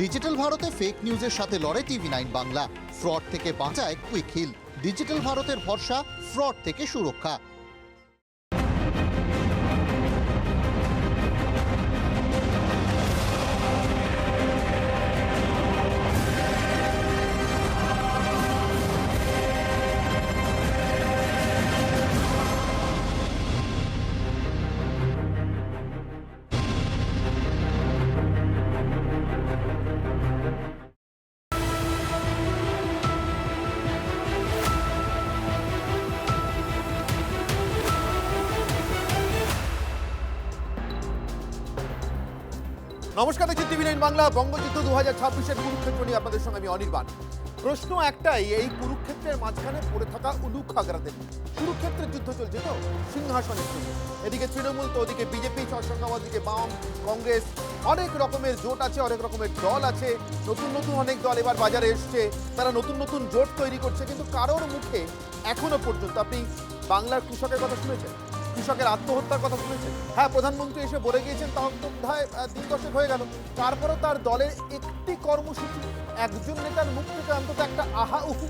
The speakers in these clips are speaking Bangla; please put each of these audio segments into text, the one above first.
ডিজিটাল ভারতে ফেক নিউজের সাথে লড়ে টিভি9 বাংলা। ফ্রড থেকে বাঁচায় কুইক হিল। ডিজিটাল ভারতের ভরসা, ফ্রড থেকে সুরক্ষা। নমস্কার, দেখছি টিভি9 বাংলা। বঙ্গযুদ্ধ 2026-এর কুরুক্ষেত্র নিয়ে আপনাদের সঙ্গে আমি অনির্বাণ। প্রশ্ন একটাই, এই কুরুক্ষেত্রের মাঝখানে পড়ে থাকা উলুক খাগড়াদের কুরুক্ষেত্রের যুদ্ধ চলছে তো সিংহাসনের জন্য। এদিকে তৃণমূল, তো ওদিকে বিজেপি, ওদিকে বাম, কংগ্রেস, অনেক রকমের জোট আছে, অনেক রকমের দল আছে। নতুন নতুন অনেক দল এবার বাজারে এসছে, তারা নতুন নতুন জোট তৈরি করছে, কিন্তু কারোর মুখে এখনো পর্যন্ত আপনি বাংলার কৃষকের কথা শুনেছেন? কৃষকের আত্মহত্যার কথা শুনেছেন? হ্যাঁ, প্রধানমন্ত্রী এসে বলে গিয়েছেন, তাও বোধহয় 3 দশক হয়ে গেল। তারপরেও তার দলের একটি কর্মসূচি, একজন নেতার মুখ থেকে অন্তত একটা আহা উহু।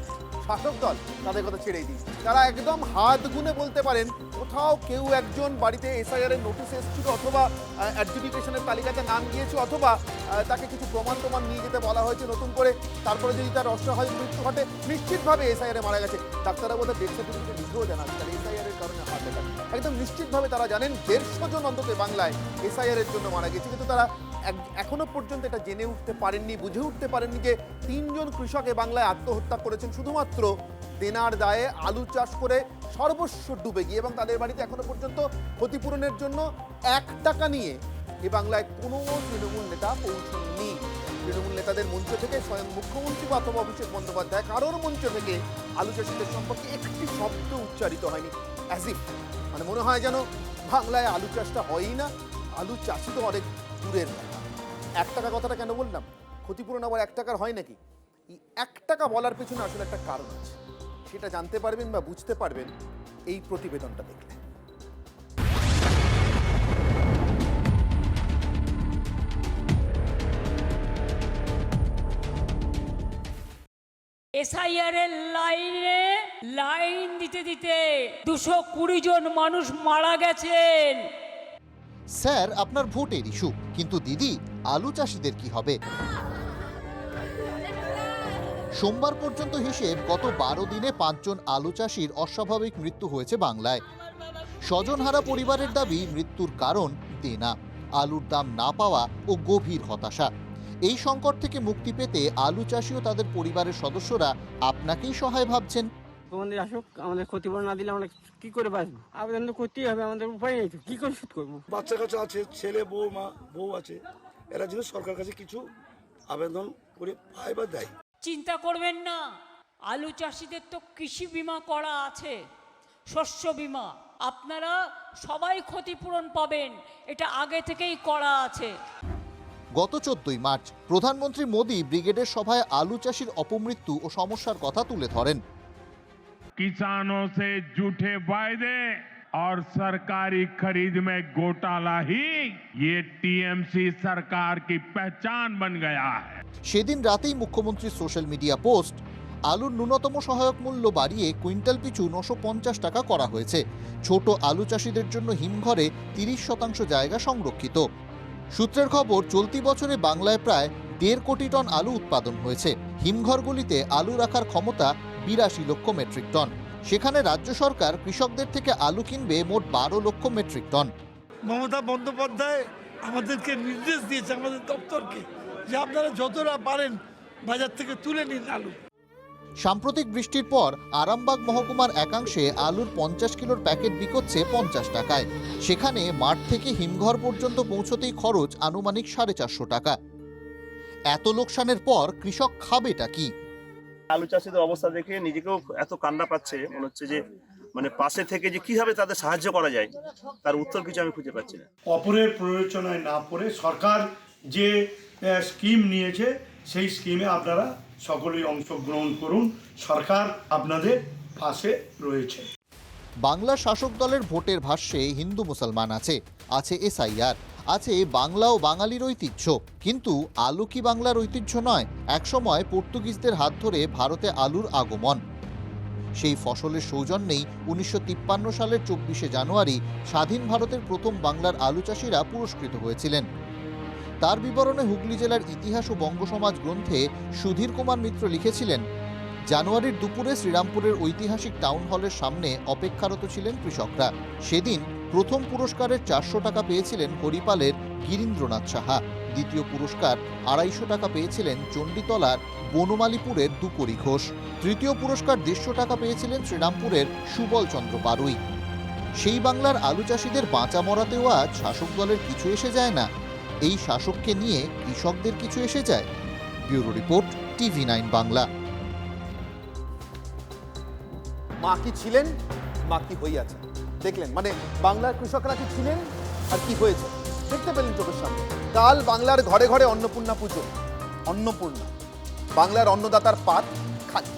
শাসক দল তাদের কথা ছেড়েই দিই, তারা একদম হাত গুনে বলতে পারেন কোথাও কেউ একজন বাড়িতে এসআইআর এর নোটিশ এসেছিল, অথবা অ্যাডজুডিকেশনের তালিকাতে নাম গিয়েছে, অথবা তাকে কিছু প্রমাণ নিয়ে যেতে বলা হয়েছে নতুন করে। তারপরে যদি তার অস্বাভাবিক মৃত্যু ঘটে, নিশ্চিতভাবে এসআইআর এ মারা গেছে। ডাক্তাররা বোধহয় 150 লিখেও জানান তার এসআইআর এর কারণে হার্ট অ্যাটাক। একদম নিশ্চিতভাবে তারা জানেন 150 জন অন্তত বাংলায় এসআইআর এর জন্য মারা গেছে, কিন্তু তারা এখনো পর্যন্ত এটা জেনে উঠতে পারেননি, বুঝে উঠতে পারেননি যে 3 জন কৃষক এ বাংলায় আত্মহত্যা করেছেন শুধুমাত্র দেনার দায়ে আলু চাষ করে সর্বস্ব ডুবে গিয়ে, এবং তাদের বাড়িতে এখনো পর্যন্ত ক্ষতিপূরণের জন্য 1 টাকা নিয়ে এ বাংলায় কোনো তৃণমূল নেতা পৌঁছননি। তৃণমূল নেতাদের মঞ্চ থেকে, স্বয়ং মুখ্যমন্ত্রী অথবা অভিষেক বন্দ্যোপাধ্যায় কারোর মঞ্চ থেকে আলু চাষিদের সম্পর্কে একটি শব্দ উচ্চারিত হয়নি। অ্যাজ ইফ, মানে মনে হয় যেন বাংলায় আলু চাষটা হয়ই না, আলু চাষি তো অনেক দূরের কথা। 1 টাকা কথাটা কেন বললাম? ক্ষতিপূরণ আবার 1 টাকার হয় নাকি? এই 1 টাকা বলার পেছনে আসলে একটা কারণ আছে, সেটা জানতে পারবেন বা বুঝতে পারবেন এই প্রতিবেদনটা দেখলে। এসআইআর এর লাইন দিতে 220 জন মানুষ মারা গেছেন। স্যার, আপনার ভোটের ইস্যু, কিন্তু দিদি, আলু চাষিদের কি হবে? সোমবার পর্যন্ত হিসেব, গত 12 দিনে 5 জন আলু চাষির অস্বাভাবিক মৃত্যু হয়েছে বাংলায়। স্বজনহারা পরিবারের দাবি, মৃত্যুর কারণ দেনা, আলুর দাম না পাওয়া ও গভীর হতাশা। এই সংকট থেকে মুক্তি পেতে আলু চাষি ও তাদের পরিবারের সদস্যরা আপনাকেই সহায় ভাবছেন। আমাদের আসুক, আমাদের ক্ষতিপূরণ না দিলে আমরা কি করে বাঁচবো? আবেদন তো করতেই হবে, আমাদের উপায় নেই তো, কি করে শোধ করবো? বাচ্চা কাচ্চা আছে, ছেলে বউ আছে, এরা যদি সরকার কাছে কিছু আবেদন করে পায় বা দেয়। চিন্তা করবেন না, আলু চাষিদের তো কৃষি বীমা করা আছে, শস্য বীমা। আপনারা সবাই ক্ষতিপূরণ পাবেন, এটা আগে থেকেই করা আছে। গত 14 মার্চ প্রধানমন্ত্রী মোদী ব্রিগেডের সভায় আলু চাষির অপমৃত্যু ও সমস্যার কথা তুলে ধরেন। किसानों से झूठे वायदे और सरकारी खरीद में घोटाला ही ये टीएमसी सरकार की पहचान बन गया है। সেদিন রাতেই মুখ্যমন্ত্রীর সোশ্যাল মিডিয়া পোস্ট, আলুর ন্যূনতম সহায়ক মূল্য বাড়িয়ে কুইন্টাল পিছু 950 টাকা করা হয়েছে। ছোট আলু চাষিদের জন্য হিমঘরে 30% জায়গা সংরক্ষিত। সূত্রের খবর, চলতি বছরে বাংলায় প্রায় 1.5 কোটি টন আলু উৎপাদন হয়েছে। হিমঘরগুলিতে আলু রাখার ক্ষমতা 82 লক্ষ মেট্রিক টন। সেখানে রাজ্য সরকার কৃষকদের থেকে আলু কিনবে মোট 12 লক্ষ মেট্রিক টন। মমতা বন্দ্যোপাধ্যায় আমাদেরকে নির্দেশ দিয়েছে, আমাদের দপ্তরকে, যে আপনারা যতটা পারেন বাজার থেকে তুলে নিন আলু। সাম্প্রতিক বৃষ্টির পর আরামবাগ মহকুমার একাংশে আলুর 50 কিলোর প্যাকেট বিকোচ্ছে 50 টাকায়। সেখানে মাঠ থেকে হিমঘর পর্যন্ত পৌঁছতেই খরচ আনুমানিক 450 টাকা। এত লোকসানের পর কৃষক খাবেটা কি? আলু চাষিদের অবস্থা দেখে নিজেকেও এত কান্না পাচ্ছে, মনে হচ্ছে যে মানে পাশে থেকে যে কিভাবে তাদের সাহায্য করা যায় তার উত্তর কিছু আমি খুঁজে পাচ্ছি না। অপরের প্ররোচনায় না পড়ে সরকার যে স্কিম নিয়েছে সেই স্কিমে আপনারা সকলেই অংশগ্রহণ করুন, সরকার আপনাদের পাশে রয়েছে। বাংলার শাসক দলের ভোটের ভাষ্যে হিন্দু মুসলমান আছে এসআইআর, আছে বাংলা ও বাঙালির ঐতিহ্য, কিন্তু আলু কি বাংলার ঐতিহ্য নয়? একসময় পর্তুগিজদের হাত ধরে ভারতে আলুর আগমন। সেই ফসলের সৌজন্যেই 1953 সালের 24শে জানুয়ারি স্বাধীন ভারতের প্রথম বাংলার আলু চাষিরা পুরস্কৃত হয়েছিলেন। তার বিবরণে হুগলি জেলার ইতিহাস ও বঙ্গসমাজ গ্রন্থে সুধীর কুমার মিত্র লিখেছিলেন, জানুয়ারির দুপুরে শ্রীরামপুরের ঐতিহাসিক টাউন হলের সামনে অপেক্ষারত ছিলেন কৃষকরা। সেদিন প্রথম পুরস্কারের 400 টাকা পেয়েছিলেন হরিপালের গিরীন্দ্রনাথ সাহা। দ্বিতীয় পুরস্কার 250 টাকা পেয়েছিলেন চণ্ডীতলার বনমালীপুরের দুকরি ঘোষ। তৃতীয় পুরস্কার 150 টাকা পেয়েছিলেন শ্রীরামপুরের সুবল চন্দ্র বারুই। সেই বাংলার আলু চাষিদের বাঁচা মরাতেও আজ শাসক দলের কিছু এসে যায় না। এই শাসককে নিয়ে কৃষকদের কিছু এসে যায়। Bureau report, TV9 Bangla. মা কি ছিলেন, মা কি হইয়াছে দেখলেন, মানে বাংলার কৃষকরা কি ছিলেন আর কি হয়েছে দেখতে পেলেন চোখের সামনে। কাল বাংলার ঘরে ঘরে অন্নপূর্ণা পুজো। অন্নপূর্ণা, বাংলার অন্নদাতার পাত খালি।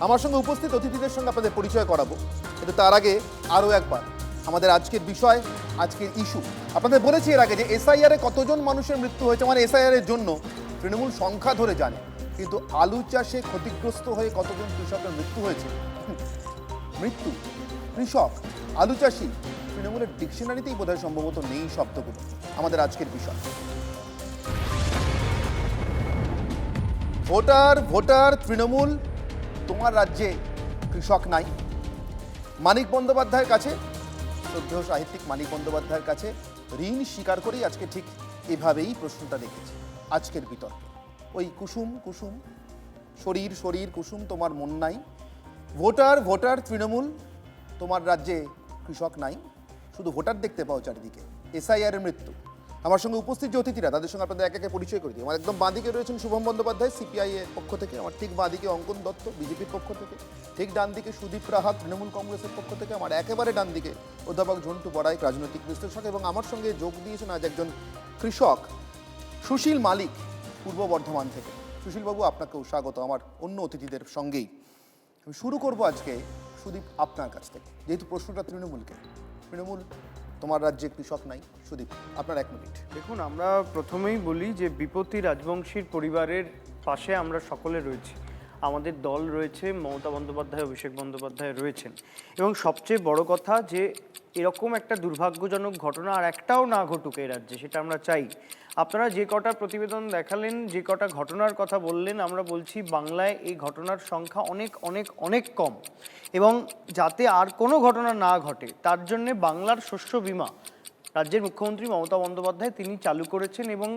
আমার সঙ্গে উপস্থিত অতিথিদের সঙ্গে আপনাদের পরিচয় করাবো, কিন্তু তার আগে আরও একবার আমাদের আজকের বিষয়, আজকের ইস্যু। আপনাদের বলেছি এর আগে যে এসআইআরে কতজন মানুষের মৃত্যু হয়েছে, মানে এসআইআরের জন্য তৃণমূল সংখ্যা ধরে জানে, কিন্তু আলু চাষে ক্ষতিগ্রস্ত হয়ে কতজন কৃষকের মৃত্যু হয়েছে। মৃত্যু, কৃষক, আলু চাষি, তৃণমূলের ডিকশনারিতেই বোধহয় সম্ভবত নেই শব্দগুলো। আমাদের আজকের বিষয় ভোটার তৃণমূল, তোমার রাজ্যে কৃষক নাই। মানিক বন্দ্যোপাধ্যায়ের কাছে, শ্রদ্ধেয় সাহিত্যিক মানিক বন্দ্যোপাধ্যায়ের কাছে ঋণ স্বীকার করেই আজকে ঠিক এভাবেই প্রশ্নটা রেখেছে আজকের বিতর্কে। ওই কুসুম কুসুম, শরীর শরীর কুসুম, তোমার মন নাই। ভোটার তৃণমূল, তোমার রাজ্যে কৃষক নাই। শুধু ভোটার দেখতে পাও চারিদিকে। এসআইআরের মৃত্যু। আমার সঙ্গে উপস্থিত যে অতিথিরা, তাদের সঙ্গে আপনাদের একে একে পরিচয় করে দিই। আমার একদম বাঁদিকে রয়েছেন শুভম বন্দ্যোপাধ্যায়, সিপিআই এর পক্ষ থেকে। আমার ঠিক বাঁদিকে অঙ্কন দত্ত, বিজেপির পক্ষ থেকে। ঠিক ডান দিকে সুদীপ রাহা, তৃণমূল কংগ্রেসের পক্ষ থেকে। আমার একেবারে ডান দিকে অধ্যাপক ঝন্টু বড়াইক, রাজনৈতিক বিশ্লেষক। এবং আমার সঙ্গে যোগ দিয়েছেন আজ একজন কৃষক, সুশীল মালিক, পূর্ব বর্ধমান থেকে। সুশীলবাবু, আপনাকেও স্বাগত আমার অন্য অতিথিদের সঙ্গেই। আমি শুরু করব আজকে সুদীপ আপনার কাছ থেকে, যেহেতু প্রশ্নটা তৃণমূলকে। তৃণমূল, তোমার রাজ্যে কৃষক নাই। সুদীপ, আপনার 1 মিনিট। দেখুন, আমরা প্রথমেই বলি যে বিপত্তি রাজবংশীর পরিবারের পাশে আমরা সকলে রয়েছি। আমাদের দল রয়েছে, মমতা বন্দ্যোপাধ্যায়, অভিষেক বন্দ্যোপাধ্যায় রয়েছেন। এবং সবচেয়ে বড় কথা যে এরকম একটা দুর্ভাগ্যজনক ঘটনা আর একটাও না ঘটুক এই রাজ্যে, সেটা আমরা চাই। আপনারা যে কটা প্রতিবেদন দেখালেন, যে কটা ঘটনার কথা বললেন, আমরা বলছি বাংলায় এই ঘটনার সংখ্যা অনেক অনেক অনেক কম। এবং যাতে আর কোনো ঘটনা না ঘটে তার জন্যে বাংলার শস্য বীমা রাজ্যের মুখ্যমন্ত্রী মমতা বন্দ্যোপাধ্যায় তিনি চালু করেছেন। এবং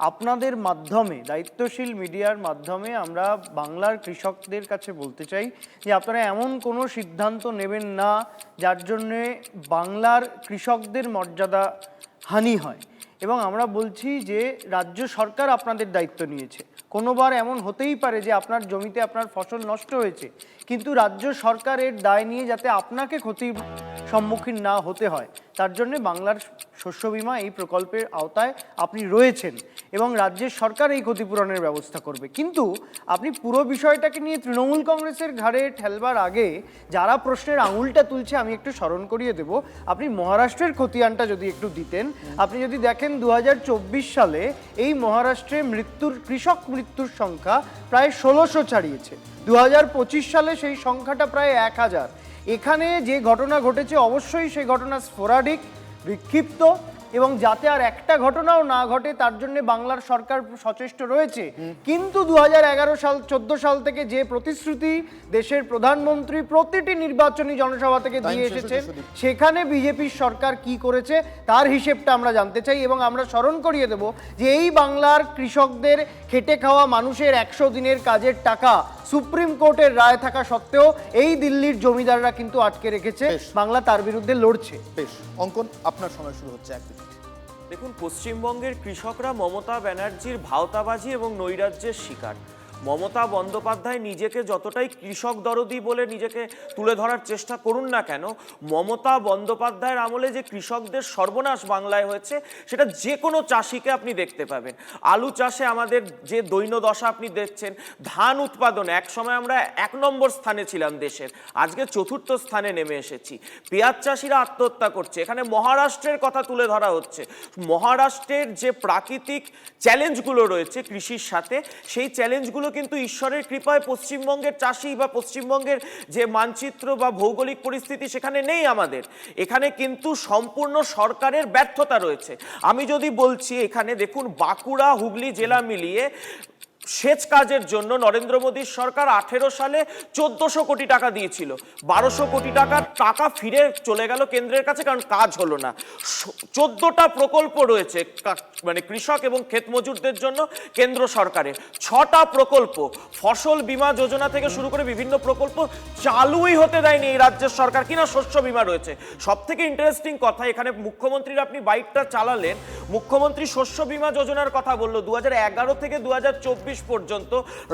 আপনাদের মাধ্যমে, দায়িত্বশীল মিডিয়ার মাধ্যমে আমরা বাংলার কৃষকদের কাছে বলতে চাই যে আপনারা এমন কোনো সিদ্ধান্ত নেবেন না যার জন্যে বাংলার কৃষকদের মর্যাদা হানি হয়। এবং আমরা বলছি যে রাজ্য সরকার আপনাদের দায়িত্ব নিয়েছে। কোনোবার এমন হতেই পারে যে আপনার জমিতে আপনার ফসল নষ্ট হয়েছে, কিন্তু রাজ্য সরকারের দায় নিয়ে যাতে আপনাকে ক্ষতির সম্মুখীন না হতে হয় তার জন্য বাংলার শস্য বীমা এই প্রকল্পের আওতায় আপনি রয়েছেন এবং রাজ্যের সরকার এই ক্ষতিপূরণের ব্যবস্থা করবে। কিন্তু আপনি পুরো বিষয়টাকে নিয়ে তৃণমূল কংগ্রেসের ঘাড়ে ঠেলবার আগে যারা প্রশ্নের আঙুলটা তুলছে আমি একটু স্মরণ করিয়ে দেব। আপনি মহারাষ্ট্রের খতিয়ানটা যদি একটু দিতেন, আপনি যদি দেখেন 2024 সালে এই মহারাষ্ট্রে কৃষক মৃত্যুর সংখ্যা প্রায় 1600 ছাড়িয়েছে। 2025 সালে সেই সংখ্যাটা প্রায় 1000। এখানে যে ঘটনা ঘটেছে অবশ্যই সেই ঘটনা স্পোরাডিক, বিক্ষিপ্ত, এবং যাতে আর একটা ঘটনাও না ঘটে তার জন্য বাংলার সরকার সচেষ্ট রয়েছে। কিন্তু 2011 সাল 14 সাল থেকে যে প্রতিশ্রুতি দেশের প্রধানমন্ত্রী প্রতিটি নির্বাচনী জনসভা থেকে দিয়ে এসেছেন, সেখানে বিজেপির সরকার কি করেছে তার হিসেবটা আমরা জানতে চাই। এবং আমরা স্মরণ করিয়ে দেব যে এই বাংলার কৃষকদের খেটে খাওয়া মানুষের 100 দিনের কাজের টাকা সুপ্রিম কোর্টের রায় থাকা সত্ত্বেও এই দিল্লির জমিদাররা কিন্তু আটকে রেখেছে। বাংলা তার বিরুদ্ধে লড়ছে। বেশ, অঙ্কন, আপনার সময় শুরু হচ্ছে 1 মিনিট। দেখুন, পশ্চিমবঙ্গের কৃষকরা মমতা ব্যানার্জির ভাওতাবাজি এবং নৈরাজ্যের শিকার। মমতা বন্দ্যোপাধ্যায় নিজেকে যতটাই কৃষক দরদি বলে নিজেকে তুলে ধরার চেষ্টা করুন না কেন, মমতা বন্দ্যোপাধ্যায়ের আমলে যে কৃষকদের সর্বনাশ বাংলায় হয়েছে সেটা যে কোনো চাষিকে আপনি দেখতে পাবেন। আলু চাষে আমাদের যে দৈন্যদশা আপনি দেখছেন, ধান উৎপাদনে একসময় আমরা 1 নম্বর স্থানে ছিলাম দেশের, আজকে 4র্থ স্থানে নেমে এসেছি। পেঁয়াজ চাষিরা আত্মহত্যা করছে। এখানে মহারাষ্ট্রের কথা তুলে ধরা হচ্ছে। মহারাষ্ট্রের যে প্রাকৃতিক চ্যালেঞ্জগুলো রয়েছে কৃষির সাথে, সেই চ্যালেঞ্জগুলো কিন্তু ঈশ্বরের কৃপায় পশ্চিমবঙ্গের চাষি বা পশ্চিমবঙ্গের যে মানচিত্র বা ভৌগোলিক পরিস্থিতি সেখানে নেই আমাদের। এখানে কিন্তু সম্পূর্ণ সরকারের ব্যর্থতা রয়েছে। আমি যদি বলছি, এখানে দেখুন বাঁকুড়া হুগলি জেলা মিলিয়ে সেচ কাজের জন্য নরেন্দ্র মোদীর সরকার 18 সালে 1400 কোটি টাকা দিয়েছিল। 1200 কোটি টাকা ফিরে চলে গেল কেন্দ্রের কাছে, কারণ কাজ হলো না। 14টা প্রকল্প রয়েছে মানে কৃষক এবং ক্ষেত মজুরদের জন্য কেন্দ্র সরকারের। 6টা প্রকল্প, ফসল বীমা যোজনা থেকে শুরু করে বিভিন্ন প্রকল্প চালুই হতে দেয়নি এই রাজ্যের সরকার, কিনা শস্য বীমা রয়েছে। সব থেকে ইন্টারেস্টিং কথা, এখানে মুখ্যমন্ত্রীর আপনি বাইকটা চালালেন, মুখ্যমন্ত্রী শস্য বীমা যোজনার কথা বললো। 2011 থেকে 2024 পর্যন্ত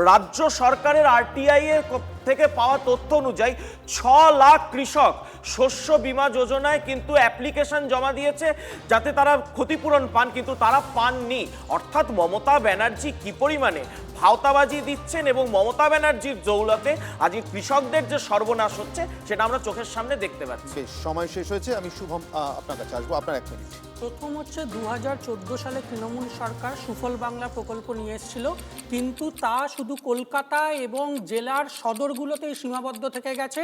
রাজ্য সরকারের আরটিআই এর থেকে পাওয়া তথ্য অনুযায়ী 6 লাখ কৃষক শস্য বীমা যোজনায় কিন্তু অ্যাপ্লিকেশন জমা দিয়েছে যাতে তারা ক্ষতিপূরণ পান, কিন্তু তারা পাননি। অর্থাৎ মমতা ব্যানার্জি কি পরিমাণে ভাওতাবাজি দিচ্ছেন এবং মমতা ব্যানার্জির দৌলতে আজ কৃষকদের যে সর্বনাশ হচ্ছে সেটা আমরা চোখের সামনে দেখতে পাচ্ছি। বেশ, সময় শেষ হয়েছে। আমি শুভম আপনার কাছে আসবো, আপনার 1 মিনিট। প্রথম হচ্ছে 2014 সালে তৃণমূল সরকার সুফল বাংলা প্রকল্প নিয়ে এসেছিল, কিন্তু তা শুধু কলকাতা এবং জেলার সদরগুলোতেই সীমাবদ্ধ থেকে গেছে।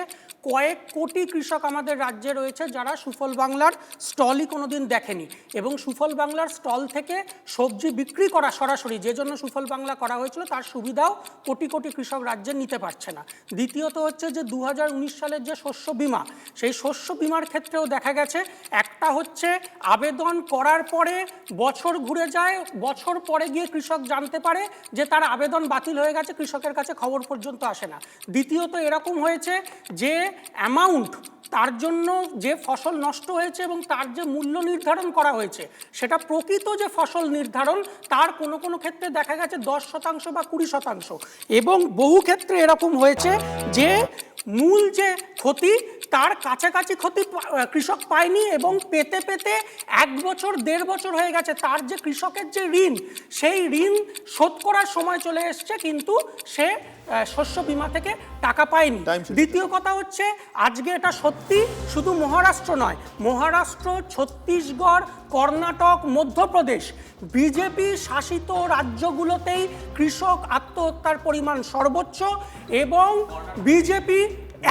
কয়েক কোটি কৃষক আমাদের রাজ্যে রয়েছে যারা সুফল বাংলার স্টলই কোনোদিন দেখেনি, এবং সুফল বাংলার স্টল থেকে সবজি বিক্রি করা সরাসরি, যে জন্য সুফল বাংলা করা হয়েছিল, তার সুবিধাও কোটি কোটি কৃষক রাজ্যে নিতে পারছে না। দ্বিতীয়ত হচ্ছে যে 2019 সালের যে শস্য বীমা, সেই শস্য বীমার ক্ষেত্রেও দেখা গেছে একটা হচ্ছে আবেদন করার পরে বছর ঘুরে যায়, বছর পরে গিয়ে কৃষক জানতে পারে যে তার আবেদন বাতিল হয়ে গেছে, কৃষকের কাছে খবর পর্যন্ত আসে না। দ্বিতীয়ত এরকম হয়েছে যে অ্যামাউন্ট, তার জন্য যে ফসল নষ্ট হয়েছে এবং তার যে মূল্য নির্ধারণ করা হয়েছে, সেটা প্রকৃত যে ফসল নির্ধারণ, তার কোনো কোনো ক্ষেত্রে দেখা গেছে 10% বা 20%, এবং বহু ক্ষেত্রে এরকম হয়েছে যে মূল যে ক্ষতি তার কাছাকাছি ক্ষতি কৃষক পায়নি, এবং পেতে পেতে 1 বছর 1.5 বছর হয়ে গেছে। তার যে কৃষকের যে ঋণ, সেই ঋণ শোধ করার সময় চলে এসছে, কিন্তু সে শস্য বীমা থেকে টাকা পায়নি। দ্বিতীয় কথা হচ্ছে, আজকে এটা সত্যি শুধু মহারাষ্ট্র নয়, মহারাষ্ট্র, ছত্তিশগড়, কর্ণাটক, মধ্যপ্রদেশ, বিজেপি শাসিত রাজ্যগুলোতেই কৃষক আত্মহত্যার পরিমাণ সর্বোচ্চ, এবং বিজেপি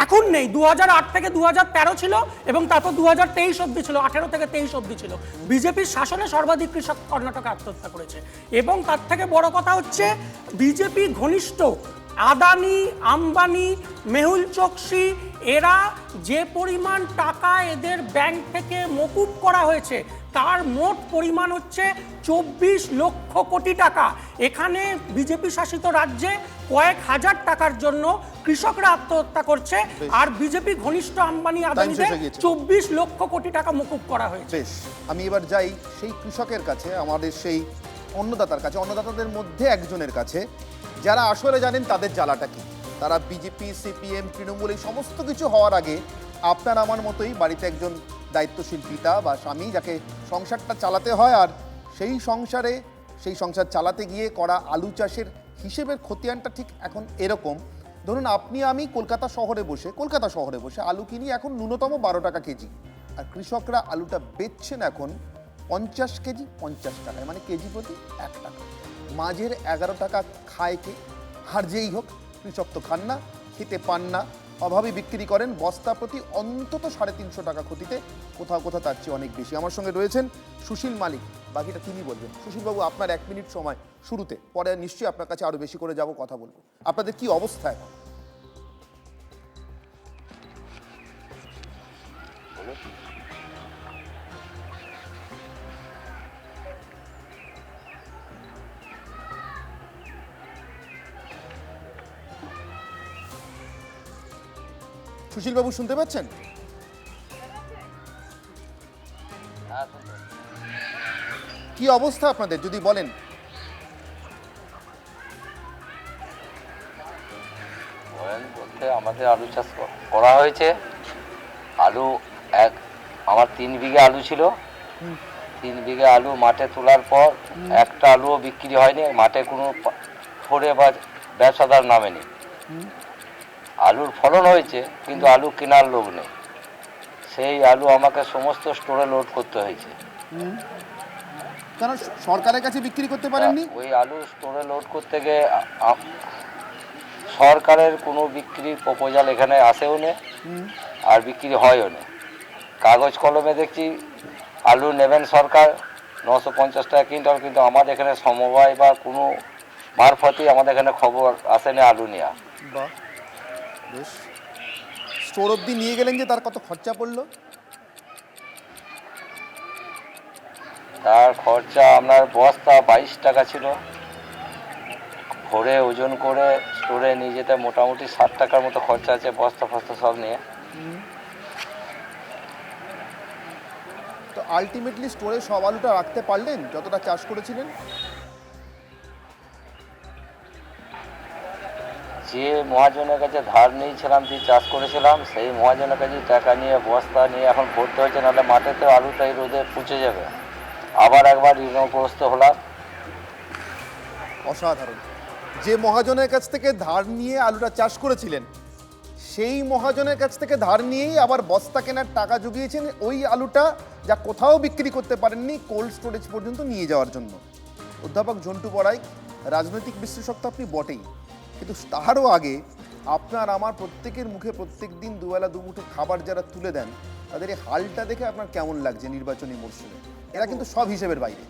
এখন নেই, 2008 থেকে 2013 ছিল, এবং তারপর 2023 অব্দি ছিল, 18 থেকে 23 অব্দি ছিল। বিজেপির শাসনে সর্বাধিক কৃষক কর্ণাটকে আত্মহত্যা করেছে। এবং তার থেকে বড় কথা হচ্ছে, বিজেপি ঘনিষ্ঠ আদানি, আম্বানি, মেহুল চোকসি, এরা যে পরিমাণ টাকা এদের ব্যাংক থেকে মকুব করা হয়েছে, তার মোট পরিমাণ হচ্ছে 24 লক্ষ কোটি টাকা। এখানে বিজেপি শাসিত রাজ্যে কয়েক হাজার টাকার জন্য কৃষকরা আত্মহত্যা করছে, আর বিজেপি ঘনিষ্ঠ আম্বানি আদানিদের 24 লক্ষ কোটি টাকা মকুব করা হয়েছে। বেশ, আমি এবার যাই সেই কৃষকের কাছে, আমাদের সেই অন্নদাতার কাছে, অন্নদাতাদের মধ্যে একজনের কাছে, যারা আসলে জানেন তাদের জ্বালাটা কি। তারা বিজেপি, সিপিএম, তৃণমূল এই সমস্ত কিছু হওয়ার আগে আপনার আমার মতোই বাড়িতে একজন দায়িত্বশীল পিতা বা স্বামী, যাকে সংসারটা চালাতে হয়, আর সেই সংসার চালাতে গিয়ে করা আলু চাষের হিসেবের খতিয়ানটা ঠিক এখন এরকম। ধরুন আপনি আমি কলকাতা শহরে বসে আলু কিনি এখন ন্যূনতম 12 টাকা কেজি, আর কৃষকরা আলুটা বেচছেন এখন 50 কেজি 50 টাকায়, মানে কেজি প্রতি 1 টাকা। মাঝের 11 টাকা খায় কে? আর যেই হোক, কৃষক তো খান না, খেতে পান না, অভাবে বিক্রি করেন, বস্তা প্রতি অন্তত 350 টাকা ক্ষতিতে, কোথাও কোথাও তার চেয়ে অনেক বেশি। আমার সঙ্গে রয়েছেন সুশীল মালিক, বাকিটা তিনি বলবেন। সুশীলবাবু, আপনার 1 মিনিট সময় শুরুতে, পরে নিশ্চয়ই আপনার কাছে আরও বেশি করে যাব, কথা বলবো। আপনাদের কি অবস্থা এখন? সুশীলবাবু শুনতে পাচ্ছেন? কি অবস্থা আপনাদের যদি বলেন। আমাদের আলু চাষ করা হয়েছে। আলু আমার 3 বিঘা আলু ছিল। 3 বিঘা আলু মাঠে তোলার পর একটা আলুও বিক্রি হয়নি, মাঠে কোনো ফোরে বা ব্যবসাদার নামেনি। আলুর ফলন হয়েছে কিন্তু আলু কেনার লোক নেই। সেই আলু আমাকে সমস্ত স্টোরে লোড করতে হয়েছে। কেন সরকারের কাছে বিক্রি করতে পারেননি? ওই আলু স্টোরে লোড করতে গিয়ে সরকারের কোনো বিক্রির প্রপোজাল এখানে আসেও না, আর বিক্রি হয়ও না। কাগজ কলমে দেখছি আলু নেবেন সরকার 950 টাকা কুইন্টাল, কিন্তু আমাদের এখানে সমবায় বা কোনো মারফতই আমাদের এখানে খবর আসে না আলু নেওয়া। বাহ, বেশ। স্টোর অবধি নিয়ে গেলেন যে তার কত খরচা পড়লো? তার খরচা আপনার বস্তা 22 টাকা ছিল, ভরে ওজন করে স্টোরে নিয়ে যেতে মোটামুটি 60 টাকার মতো খরচা আছে, বস্তা ফস্তা সব নিয়ে। তো আলটিমেটলি স্টোরে সব আলুটা রাখতে পারলেন যতটা চাষ করেছিলেন? যে মহাজনের কাছে ধার নিয়েছিলাম, যে চাষ করেছিলাম, সেই মহাজনের কাছে টাকা নিয়ে বস্তা নিয়ে এখন ভরতে হয়েছে, নাহলে মাঠেতে আলুটাই রোদে পচে যাবে। আবার একবার ঋণগ্রস্ত হলাম। অসাধারণ। যে মহাজনের কাছ থেকে ধার নিয়ে আলুটা চাষ করেছিলেন, সেই মহাজনের কাছ থেকে ধার নিয়েই আবার বস্তা কেনার টাকা জুগিয়েছেন ওই আলুটা যা কোথাও বিক্রি করতে পারেননি কোল্ড স্টোরেজ পর্যন্ত নিয়ে যাওয়ার জন্য। অধ্যাপক ঝন্টু বড়াই, রাজনৈতিক বিশ্লেষক তো আপনি বটেই, কিন্তু তারও আগে আপনার আমার প্রত্যেকের মুখে প্রত্যেক দিন দুবেলা দুমুঠো খাবার যারা তুলে দেন, তাদের এই হালটা দেখে আপনার কেমন লাগছে নির্বাচনী মরশুমে? এরা কিন্তু সব হিসেবের বাইরে।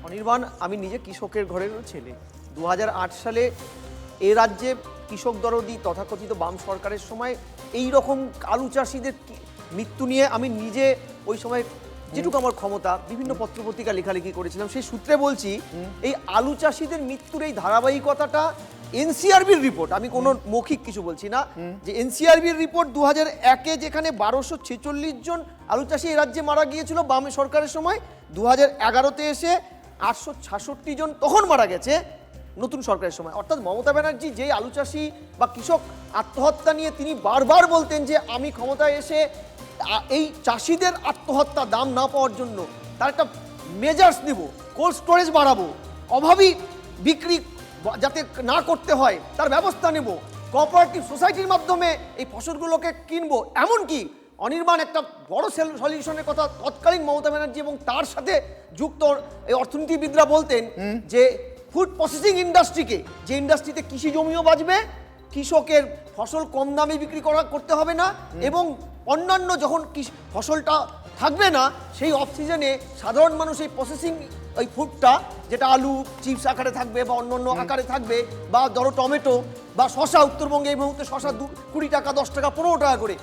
অনির্বাণ, আমি নিজে কৃষকের ঘরের ছেলে। 2008 সালে এ রাজ্যে কৃষক দরদি তথাকথিত বাম সরকারের সময় এই রকম আলু চাষিদের মৃত্যু নিয়ে আমি নিজে ওই সময় যেটুকু আমার ক্ষমতা বিভিন্ন পত্রপত্রিকা লেখালেখি করেছিলাম। সেই সূত্রে বলছি, এই আলু চাষিদের মৃত্যুর এই ধারাবাহিকতাটা এনসিআরবির রিপোর্ট, আমি কোনো মৌখিক কিছু বলছি না, যে এনসিআরবির রিপোর্ট 2001-এ যেখানে 1246 জন আলু চাষি এই রাজ্যে মারা গিয়েছিল বাম সরকারের সময়, 2011-তে এসে 866 জন তখন মারা গেছে নতুন সরকারের সময়। অর্থাৎ মমতা ব্যানার্জি যে আলু চাষি বা কৃষক আত্মহত্যা নিয়ে তিনি বারবার বলতেন যে আমি ক্ষমতায় এসে এই চাষিদের আত্মহত্যা দাম না পাওয়ার জন্য তার একটা মেজার্স নেব, কোল্ড স্টোরেজ বাড়াবো, অভাবী বিক্রি যাতে না করতে হয় তার ব্যবস্থা নেব, কোঅপারেটিভ সোসাইটির মাধ্যমে এই ফসলগুলোকে কিনবো। এমনকি অনির্বাণ একটা বড় সলিউশনের কথা তৎকালীন মমতা ব্যানার্জি এবং তার সাথে যুক্ত এই অর্থনীতিবিদরা বলতেন যে ফুড প্রসেসিং ইন্ডাস্ট্রিকে, যে ইন্ডাস্ট্রিতে কৃষি জমিও বাঁচবে, কৃষকের ফসল কম দামে বিক্রি করতে হবে না, এবং অন্যান্য যখন ফসলটা থাকবে না সেই অফ সিজনে সাধারণ মানুষ এই প্রসেসিং ওই ফুডটা, যেটা আলু চিপস আকারে থাকবে বা অন্য আকারে থাকবে, বা ধরো টমেটো বা শশা, উত্তরবঙ্গে এই মুহূর্তে শশা 20 টাকা 10 টাকা 15 টাকা করে,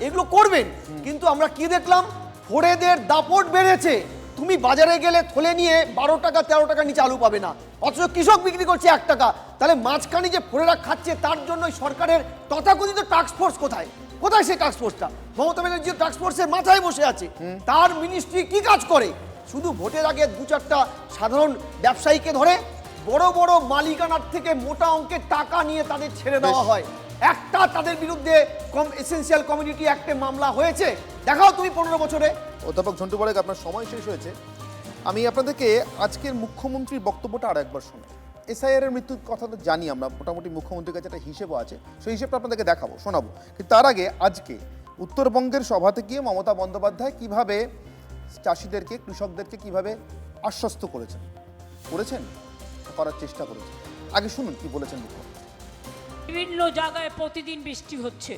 এগুলো করবেন। কিন্তু আমরা কি দেখলাম, ফোড়েদের দাপট বেড়েছে। তুমি বাজারে গেলে থলে নিয়ে 12 টাকা 13 টাকা নিচে আলু পাবে না, অথচ কৃষক বিক্রি করছে 1 টাকা। তাহলে মাঝখানে যে ফোড়েরা খাচ্ছে তার জন্য সরকারের তথাকথিত টাস্কফোর্স কোথায়? কোথায় সেই টাস্কফোর্সটা? মমতা ব্যানার্জি টাস্কফোর্সের মাথায় বসে আছে, তার মিনিস্ট্রি কি কাজ করে? শুধু ভোটের আগে 2-4টা সাধারণ ব্যবসায়ীকে ধরে বড় বড় মালিকানার থেকে মোটা অঙ্কের টাকা নিয়ে তাদের ছেড়ে দেওয়া হয়। একটা তাদের বিরুদ্ধে এসেনশিয়াল কমিউনিটি অ্যাক্টে মামলা হয়েছে, দেখাও তুমি 15 বছরে। অধ্যাপক ঝন্টু বড়াই, আপনার সময় শেষ হয়েছে। আমি আপনাদেরকে আজকের মুখ্যমন্ত্রীর বক্তব্যটা আর একবার শোনাই। এসআইআর এর মৃত্যুর কথা তো জানি আমরা, মোটামুটি মুখ্যমন্ত্রীর কাছে একটা হিসেবও আছে, সেই হিসেবটা আপনাদেরকে দেখাবো, শোনাবো। কিন্তু তার আগে আজকে উত্তরবঙ্গের সভাতে গিয়ে মমতা বন্দ্যোপাধ্যায় কিভাবে চাষিদেরকে, কৃষকদেরকে কিভাবে আশ্বস্ত করেছেন, করার চেষ্টা করেছেন। আগে শুনুন কি বলেছেন মুখ্যমন্ত্রী। বিভিন্ন জায়গায় প্রতিদিন বৃষ্টি হচ্ছে,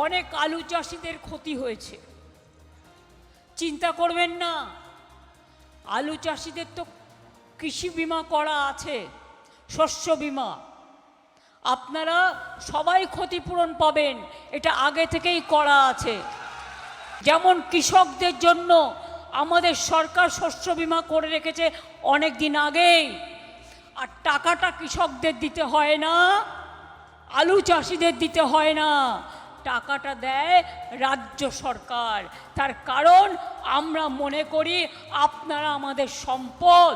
অনেক আলু চাষিদের ক্ষতি হয়েছে। চিন্তা করবেন না, আলু চাষিদের তো কৃষি বিমা করা আছে, শস্য বিমা। আপনারা সবাই ক্ষতিপূরণ পাবেন, এটা আগে থেকেই করা আছে। যেমন কৃষকদের জন্য আমাদের সরকার শস্য বিমা করে রেখেছে অনেক দিন আগেই, আর টাকাটা কৃষকদের দিতে হয় না, আলু চাষিদের দিতে হয় না, টাকাটা দেয় রাজ্য সরকার। তার কারণ আমরা মনে করি আপনারা আমাদের সম্পদ।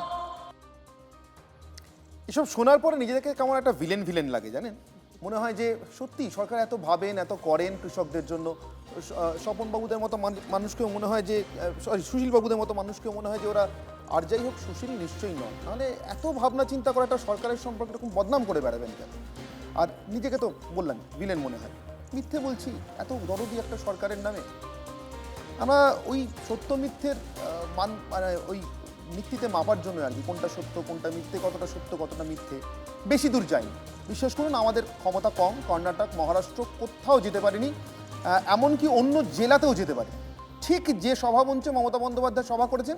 এসব শোনার পরে নিজেদেরকে কেমন একটা ভিলেন লাগে জানেন, মনে হয় যে সত্যি সরকার এত ভাবেন, এত করেন কৃষকদের জন্য। স্বপনবাবুদের মতো মানুষকেও মনে হয় যে, সরি সুশীলবাবুদের মতো মানুষকেও মনে হয় যে ওরা, আর যাই হোক সুশীল নিশ্চয়ই নয়, নাহলে এত ভাবনা চিন্তা করাটা সরকারের সম্পর্কে এরকম বদনাম করে বেড়াবেন কেন? আর নিজেকে তো বললাম ভিলেন মনে হয়, মিথ্যে বলছি এত দরদি একটা সরকারের নামে। আমরা ওই সত্য মিথ্যের মানে ওই ভিত্তিতে মাপার জন্য আর কি, কোনটা সত্য কোনটা মিথ্যে, কতটা সত্য কতটা মিথ্যে, বেশি দূর যায়নি। বিশ্বাস করুন আমাদের ক্ষমতা কম, কর্ণাটক মহারাষ্ট্র কোথাও যেতে পারিনি, এমনকি অন্য জেলাতেও যেতে পারি। ঠিক যে সভামঞ্চে মমতা বন্দ্যোপাধ্যায় সভা করেছেন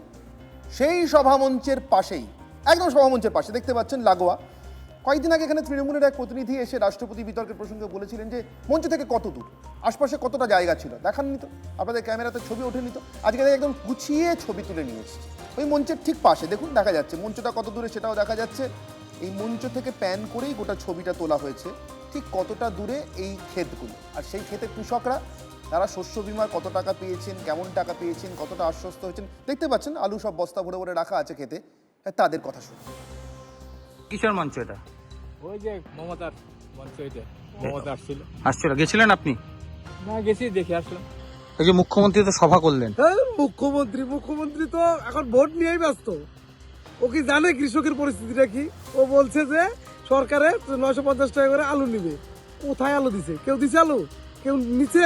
সেই সভামঞ্চের পাশেই, একদম সভামঞ্চের পাশে দেখতে পাচ্ছেন লাগোয়া, কয়েকদিন আগে এখানে তৃণমূলের এক প্রতিনিধি এসে রাষ্ট্রপতি বিতর্কের প্রসঙ্গে বলেছিলেন যে মঞ্চ থেকে কত দূর, আশপাশে কতটা জায়গা ছিল, দেখাননি তো, আপনাদের ক্যামেরাতে ছবি ওঠেনি তো, আজকে একদম গুছিয়ে ছবি তুলে নিয়ে এসেছি। ওই মঞ্চের ঠিক পাশে দেখুন দেখা যাচ্ছে, মঞ্চটা কত দূরে সেটাও দেখা যাচ্ছে। এই মঞ্চ থেকে প্যান করেই গোটা ছবিটা তোলা হয়েছে, ঠিক কতটা দূরে এই ক্ষেতগুলো। আর সেই ক্ষেতে কৃষকরা, তারা শস্য বিমার কত টাকা পেয়েছেন, কেমন টাকা পেয়েছেন, কতটা আশ্বস্ত হয়েছেন, দেখতে পাচ্ছেন আলু সব বস্তা ভরে ভরে রাখা আছে খেতে, তাদের কথা শুনুন। কিসের মঞ্চ এটা? ওই যে মমতার মঞ্চ, এটা মমতা আসছিল, গেছিলেন আপনি? না গেছি, দেখে আসলাম। এই যে মুখ্যমন্ত্রী তো সভা করলেন। মুখ্যমন্ত্রী তো এখন ভোট নিয়েই ব্যস্ত। ও কি জানে কৃষকের পরিস্থিতিটা কি? ও বলছে যে সরকারে 950 টাকা করে আলু নিবে। কোথায় আলু দিছে? কেউ দিছে আলু? কেউ নিচে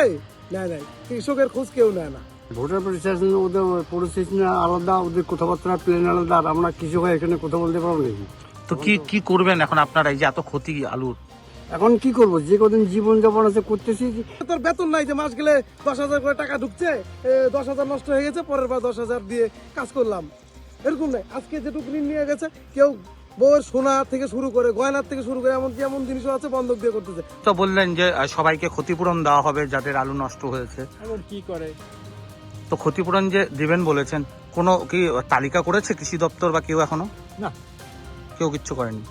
নেয় নাই, কৃষকের খোঁজ কেউ নেয় না। ভোটার পরিস্থিতি ওদের পরিস্থিতি আলাদা, ওদের কথাবার্তা প্লেন আলাদা, আর আমরা কৃষক হয়ে এখানে কথা বলতে পারবো নাকি? তো কি করবেন এখন আপনারা, এই যে এত ক্ষতি আলুর? এখন কি করবো, যে কদিন জীবন যাপন আছে করতেছি। তোর বেতন নাই যে মাস গেলে 10,000 করে টাকা ঢুকছে, 10,000 নষ্ট হয়ে গেছে, পরের বার 10,000 দিয়ে কাজ করলাম, এরকম নাই। আজকে যেটুকু ঋণ নিয়ে গেছে, কেউ বউয়ের সোনা থেকে শুরু করে গয়নার থেকে শুরু করে এমনকি এমন জিনিসও আছে বন্ধক দিয়ে করতেছে। তো বললেন যে সবাইকে ক্ষতিপূরণ দেওয়া হবে যাদের আলু নষ্ট হয়েছে। এখন কি করে? তো ক্ষতিপূরণ যে দিবেন বলেছেন, কোনো কি তালিকা করেছে কৃষি দপ্তর বা কেউ? এখনো না, কেউ কিচ্ছু করেনি।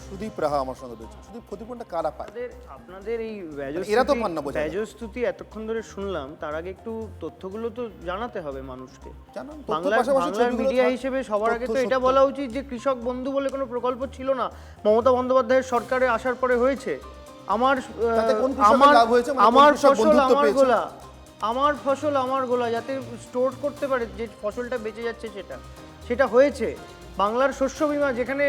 সুদীপ রাহা আমার সঙ্গে রয়েছে। সুদীপ, ক্ষতিপূরণটা কারা পায়? আপনাদের এই এরা তো পান না বোঝা যায়। ব্যয়স্তুতি এতক্ষণ ধরে শুনলাম, তার আগে একটু তথ্যগুলো তো জানাতে হবে মানুষকে। জানান, বাংলার মিডিয়া হিসেবে সবার আগে তো এটা বলা উচিত যে কৃষক বন্ধু বলে কোনো প্রকল্প ছিল না, মমতা বন্দ্যোপাধ্যায়ের সরকারে আসার পরে হয়েছে। আমার ফসল আমার গোলা, আমার ফসল আমার গোলা, যাতে স্টোর করতে পারে যে ফসলটা বেঁচে যাচ্ছে সেটা হয়েছে। বাংলার শস্য বীমা, যেখানে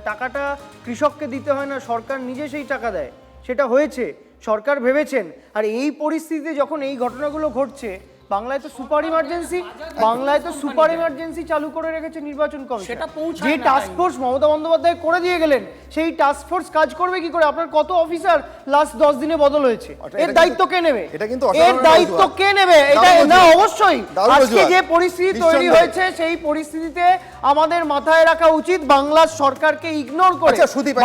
টাকাটা কৃষককে দিতে হয় না, সরকার নিজে সেই টাকা দেয়, সেটা হয়েছে। সরকার ভেবেছেন। আর এই পরিস্থিতিতে যখন এই ঘটনাগুলো ঘটছে, বাংলায় তো সুপার ইমার্জেন্সি চালু করে রেখেছে নির্বাচন কমিশন। যে টাস্ক ফোর্স মমতা বন্দ্যোপাধ্যায় করে দিয়ে গেলেন, সেই টাস্ক ফোর্স কাজ করবে কি করে? আপনার কত অফিসার লাস্ট 10 দিনে বদল হয়েছে, এর দায়িত্ব কে নেবে? এটা না, অবশ্যই আজকে যে পরিস্থিতি তৈরি হয়েছে, সেই পরিস্থিতিতে আমাদের মাথায় রাখা উচিত বাংলার সরকারকে ইগনোর করে,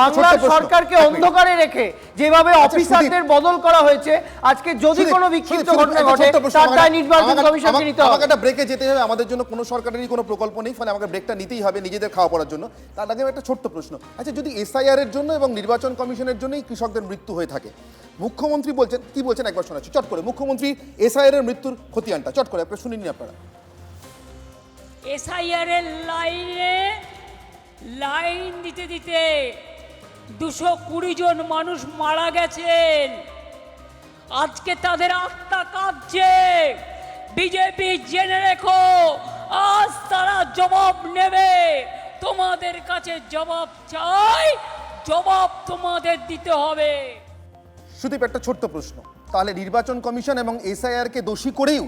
বাংলার সরকারকে অন্ধকারে রেখে যেভাবে অফিসারদের বদল করা হয়েছে, আজকে যদি কোনো বিক্ষিপ্ত ঘটনা ঘটে তার দায় নির্বাচন কমিশনকে নিতে হবে। আমাকে একটা ব্রেকে যেতে হবে, আমাদের জন্য কোনো সরকারেরই কোনো প্রকল্প নেই, ফলে আমাকে ব্রেকটা নিতেই হবে নিজেদের খাওয়া পড়ার জন্য। তার আগে একটা ছোট্ট প্রশ্ন, আচ্ছা যদি এসআইআর এর জন্য এবং নির্বাচন কমিশনের জন্যই কৃষকদের মৃত্যু হয়ে থাকে, মুখ্যমন্ত্রী বলছেন, কি বলছেন একবার শোনাচ্ছি চট করে। মুখ্যমন্ত্রী এসআইআর এর মৃত্যুর খতিয়ানটা চট করে আপনারা শুনিনি আপনারা। এসআইআর এর লাইন দিতে দিতে 220 জন মানুষ মারা গেছেন। আজকে তাদের আত্মা কাঁদছে। বিজেপি জেনে রেখো, আজ তারা জবাব নেবে। তোমাদের কাছে জবাব চাই, জবাব তোমাদের দিতে হবে। সুদীপ, একটা ছোট্ট প্রশ্ন, তাহলে নির্বাচন কমিশন এবং এসআইআর কে দোষী করেও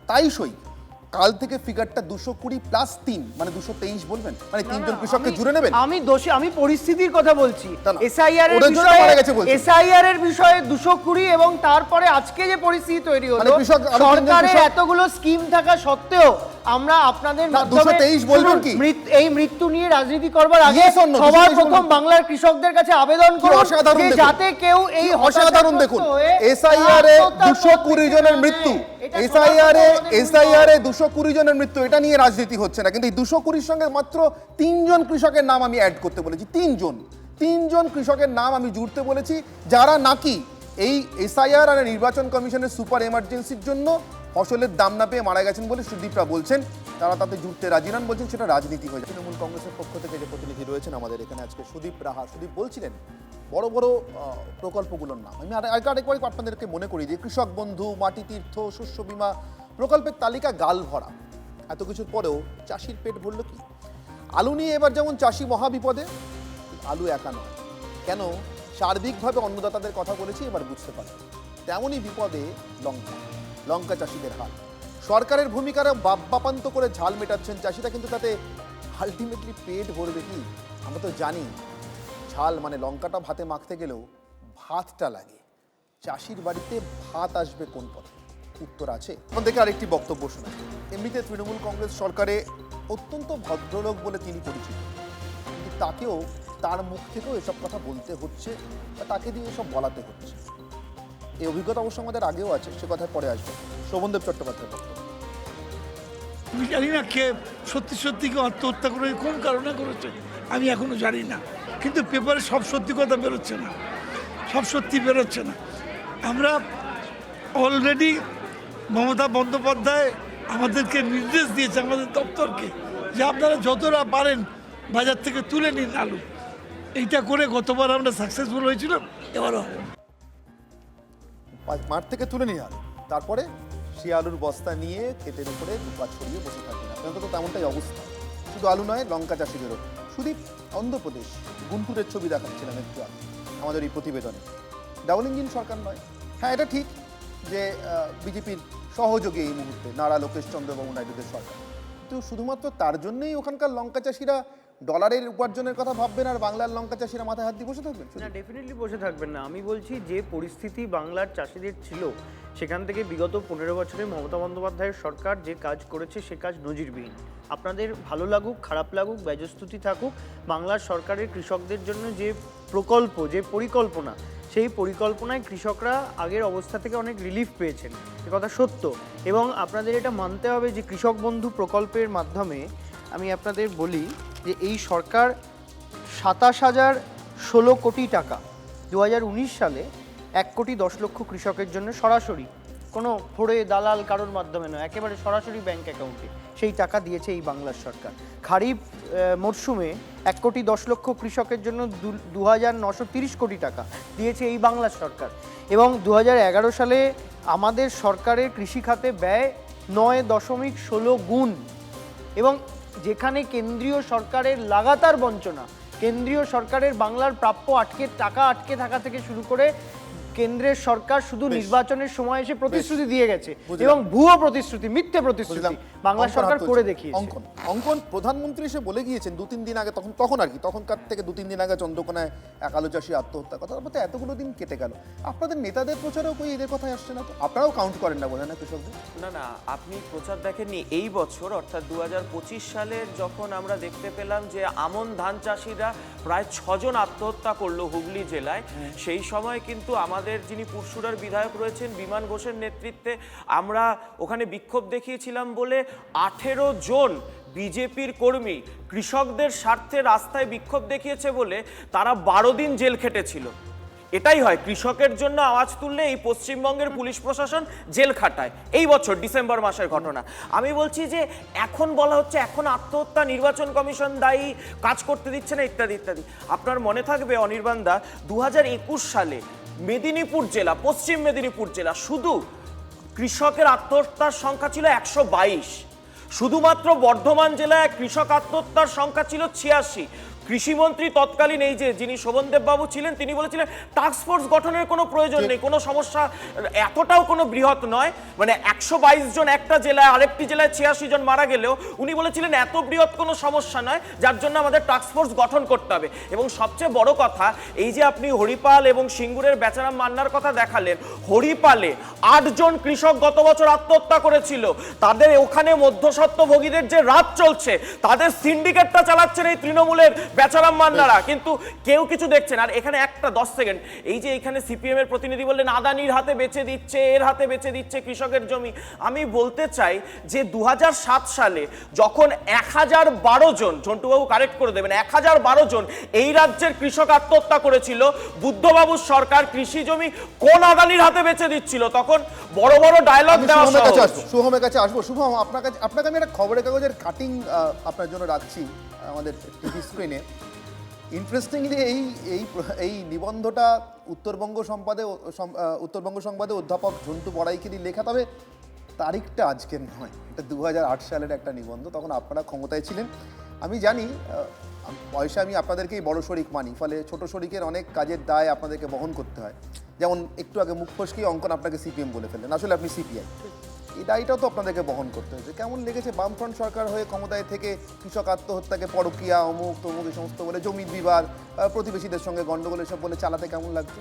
তাই সই, কাল থেকে ফিগারটা 220 প্লাস 3 মানে 223 বলবেন, মানে তিনজন কৃষককে জুড়ে নেবেন? আমি দোষী, আমি পরিস্থিতির কথা বলছি। এসআইআর এর বিষয়ে 220 এবং তারপরে আজকে যে পরিস্থিতি তৈরি হলো, সরকারের এতগুলো স্কিম থাকা সত্ত্বেও আমরা আপনাদের মাধ্যমে এই মৃত্যু নিয়ে রাজনীতি করবার আগে সবার প্রথম বাংলার কৃষকদের কাছে আবেদন করুন যাতে কেউ এই অসাধারণ দেখুন এসআইআর এ 220 জনের মৃত্যু, এসআইআর এ 220 জনের মৃত্যু, এটা নিয়ে রাজনীতি হচ্ছে না। কিন্তু এই 220 সঙ্গে মাত্র 3 জন কৃষকের নাম আমি অ্যাড করতে বলেছি। 3 জন কৃষকের নাম আমি জুড়তে বলেছি, যারা নাকি এই এসআইআর আর নির্বাচন কমিশনের সুপার এমার্জেন্সির জন্য ফসলের দাম না পেয়ে মারা গেছেন বলে সুদীপরা বলছেন। তারা তাতে জুড়তে রাজি নন, বলছেন সেটা রাজনীতি হয়ে যায়। তৃণমূল কংগ্রেসের পক্ষ থেকে যে প্রতিনিধি রয়েছেন আমাদের এখানে আজকে, সুদীপ রাহা, সুদীপ বলছিলেন বড় বড় প্রকল্পগুলোর নাম। আমি আরেকবার আপনাদেরকে মনে করি যে কৃষক বন্ধু, মাটি তীর্থ, শস্য বীমা প্রকল্পের তালিকা গাল ভরা। এত কিছুর পরেও চাষির পেট ভরল কি? আলু নিয়ে এবার যেমন চাষি মহাবিপদে, আলু একা নয়, কেন সার্বিকভাবে অন্নদাতাদের কথা বলেছি এবার বুঝতে পারি। তেমনই বিপদে লঙ্কা চাষিদের হাল। সরকারের ভূমিকার বাপ্পান্ত করে ঝাল মেটাচ্ছেন চাষিরা, কিন্তু তাতে আলটিমেটলি পেট ভরবে কি? আমরা তো জানি ঝাল মানে লঙ্কাটা ভাতে মাখতে গেলেও ভাতটা লাগে। চাষির বাড়িতে ভাত আসবে কোন পথে? উত্তর আছে। এখন দেখে আরেকটি বক্তব্য শোনা। এমনিতে তৃণমূল কংগ্রেস সরকারে অত্যন্ত ভদ্রলোক বলে তিনি পরিচিত, কিন্তু তাকেও, তার মুখ থেকেও এসব কথা বলতে হচ্ছে বা তাকে দিয়ে এসব বলাতে হচ্ছে। এই অভিজ্ঞতা অবশ্য আমাদের আগেও আছে, সে কথায় পরে আসবে। শোভনদেব চট্টোপাধ্যায় বক্তব্য। আমি জানি না কে সত্যি সত্যি কেউ আত্মহত্যা করে কোন কারণে করেছে আমি এখনো জানি না, কিন্তু পেপারে সব সত্যি কথা বেরোচ্ছে না, সব সত্যি বেরোচ্ছে না। আমরা অলরেডি মমতা বন্দ্যোপাধ্যায় আমাদেরকে নির্দেশ দিয়েছে, আমাদের দপ্তরকে, যে আপনারা যতটা পারেন বাজার থেকে তুলে নিন আলু। এইটা করে গতবার আমরা সাকসেসফুল হয়েছিলাম, এবারও মাঠ থেকে তুলে নিয়ে আলু, তারপরে সে আলুর বস্তা নিয়ে ক্ষেতের উপরে দুপা ছড়িয়ে বসে থাকবেন। আপনাদের তো তেমনটাই অবস্থা। শুধু আলু নয়, লঙ্কা চাষিদেরও। সুদীপ, অন্ধ্রপ্রদেশ গুন্টুরের ছবি দেখাচ্ছিলাম একটু আগে আমাদের এই প্রতিবেদনে। ডাবল ইঞ্জিন সরকার নয়, হ্যাঁ এটা ঠিক যে বিজেপির সহযোগী এই মুহূর্তে নারা লোকেশ চন্দ্রবাবু নাইডুদের সরকার, কিন্তু শুধুমাত্র তার জন্যই ওখানকার লঙ্কা চাষিরা ডলারের উপার্জনের কথা ভাববেন আর বাংলার লঙ্কা চাষিরা মাথায় হাত দিয়ে বসে থাকবেন? না, ডেফিনেটলি বসে থাকবেন না। আমি বলছি যে পরিস্থিতি বাংলার চাষিদের ছিল, সেখান থেকে বিগত 15 বছরে মমতা বন্দ্যোপাধ্যায়ের সরকার যে কাজ করেছে সে কাজ নজিরবিহীন। আপনাদের ভালো লাগুক, খারাপ লাগুক, ব্যয়স্তুতি থাকুক, বাংলার সরকারের কৃষকদের জন্য যে প্রকল্প, যে পরিকল্পনা, সেই পরিকল্পনায় কৃষকরা আগের অবস্থা থেকে অনেক রিলিফ পেয়েছেন, এ কথা সত্য। এবং আপনাদের এটা মানতে হবে যে কৃষক বন্ধু প্রকল্পের মাধ্যমে আমি আপনাদের বলি যে এই সরকার 27,016 কোটি টাকা 2019 সালে 1,10,00,000 কৃষকের জন্য সরাসরি, কোনো ফোড়ে দালাল কারোর মাধ্যমে নয়, একেবারে সরাসরি ব্যাংক অ্যাকাউন্টে সেই টাকা দিয়েছে এই বাংলার সরকার। খারিফ মরশুমে 1,10,00,000 কৃষকের জন্য 2,930 কোটি টাকা দিয়েছে এই বাংলার সরকার। এবং 2011 সালে আমাদের সরকারের কৃষি খাতে ব্যয় 9.16 গুণ। এবং যেখানে কেন্দ্রীয় সরকারের লাগাতার বঞ্চনা, কেন্দ্রীয় সরকারের বাংলার প্রাপ্য টাকা আটকে থাকা থেকে শুরু করে কেন্দ্রের সরকার শুধু নির্বাচনের সময় এসে প্রতিশ্রুতি দিয়ে গেছে, এবং ভুয়ো প্রতিশ্রুতি, মিথ্যে প্রতিশ্রুতি বাংলা সরকার করে দেখিয়েছে। অঙ্কন প্রধানমন্ত্রী এসে বলে গিয়েছেন 2-3 দিন আগে, তখনকার থেকে 2-3 দিন আগে চন্দ্রকোনায় এক আলু চাষি আত্মহত্যা কথা, তারপর এতগুলো দিন কেটে গেল, আপনাদের নেতাদের প্রচারেও কই এদের কথাই আসছে না? তো আপনারাও কাউন্ট করেন না বোধহয় না কৃষকদের? না, আপনি প্রচার দেখেননি এই বছর, অর্থাৎ 2025 সালের যখন আমরা দেখতে পেলাম যে আমন ধান চাষিরা প্রায় 6 জন আত্মহত্যা করলো হুগলি জেলায়, সেই সময় কিন্তু আমাদের যিনি পুরসুরার বিধায়ক রয়েছেন বিমান ঘোষের নেতৃত্বে আমরা ওখানে বিক্ষোভ দেখিয়েছিলাম বলে 18 জন বিজেপির কর্মী কৃষকদের স্বার্থে রাস্তায় বিক্ষোভ দেখিয়েছে বলে তারা 12 দিন জেল খেটেছিল। এটাই হয়, কৃষকের জন্য আওয়াজ তুললে এই পশ্চিমবঙ্গের পুলিশ প্রশাসন জেল খাটায়। এই বছর ডিসেম্বর মাসের ঘটনা। আমি বলছি যে এখন বলা হচ্ছে এখন আত্মহত্যা, নির্বাচন কমিশন দায়ী, কাজ করতে দিচ্ছে না, ইত্যাদি ইত্যাদি। আপনার মনে থাকবে অনির্বাণ দা, 2021 সালে মেদিনীপুর জেলা, পশ্চিম মেদিনীপুর জেলা, শুধু কৃষকের আত্মহত্যার সংখ্যা ছিল 122। শুধুমাত্র বর্ধমান জেলায় কৃষক আত্মহত্যার সংখ্যা ছিল 86। কৃষিমন্ত্রী তৎকালীন এই যে যিনি শোভনদেব বাবু ছিলেন, তিনি বলেছিলেন টাস্কফোর্স গঠনের কোনো প্রয়োজন নেই, কোনো সমস্যা এতটাও কোনো বৃহৎ নয়, মানে 122 জন একটা জেলায়, আরেকটি জেলায় 86 জন মারা গেলেও উনি বলেছিলেন এত বৃহৎ কোনো সমস্যা নয়, যার জন্য আমাদের টাস্কফোর্স গঠন করতে হবে। এবং সবচেয়ে বড় কথা, এই যে আপনি হরিপাল এবং সিঙ্গুরের বেচারাম মান্নার কথা দেখালেন, হরিপালে 8 জন কৃষক গত বছর আত্মহত্যা করেছিল। তাদের ওখানে মধ্যস্বত্বভোগীদের যে রাত চলছে, তাদের সিন্ডিকেটটা চালাচ্ছেন এই তৃণমূলের বেচারাম মান্নারা, কিন্তু কেউ কিছু দেখছেন। আর এখানে একটা 10 সেকেন্ড, এই যে এখানে সিপিএম এর প্রতিনিধি বললেন আদানির হাতে বেচে দিচ্ছে, এর হাতে বেচে দিচ্ছে কৃষকের জমি। আমি বলতে চাই যে 2007 সালে যখন 1012 জন, ঝন্টুবাবু কারেক্ট করে দেবেন, 1012 জন এই রাজ্যের কৃষক আত্মহত্যা করেছিল, বুদ্ধবাবুর সরকার কৃষি জমি কোন আদানির হাতে বেচে দিচ্ছিল? তখন বড় বড় ডায়লগ দেওয়া সহজ। শুভমের কাছে আসবো। শুভম, আপনাকে আমি একটা খবরের কাগজের কাটিং আপনার জন্য রাখছি আমাদের টিভি স্ক্রিনে। ইন্টারেস্টিংলি এই নিবন্ধটা উত্তরবঙ্গ সংবাদে অধ্যাপক ঝন্টু বড়াইকেরই লেখা, তবে তারিখটা আজকের নয়, এটা 2008 সালের একটা নিবন্ধ, তখন আপনারা ক্ষমতায় ছিলেন। আমি জানি পয়সা আমি আপনাদেরকেই বড় শরিক মানি, ফলে ছোট শরিকের অনেক কাজের দায় আপনাদেরকে বহন করতে হয়। যেমন একটু আগে মুখ ফসকি অঙ্কন আপনাকে সিপিএম বলে ফেললেন, আসলে আপনি সিপিআই। এই দায়টাও তো আপনাদেরকে বহন করতে হয়েছে। কেমন লেগেছে বামফ্রন্ট সরকার হয়ে ক্ষমতায় থেকে কৃষক আত্মহত্যাকে পরকীয়া, অমুক তমুক এই সমস্ত বলে, জমির বিবাদ, প্রতিবেশীদের সঙ্গে গন্ডগোল এসব বলে চালাতে কেমন লাগছে?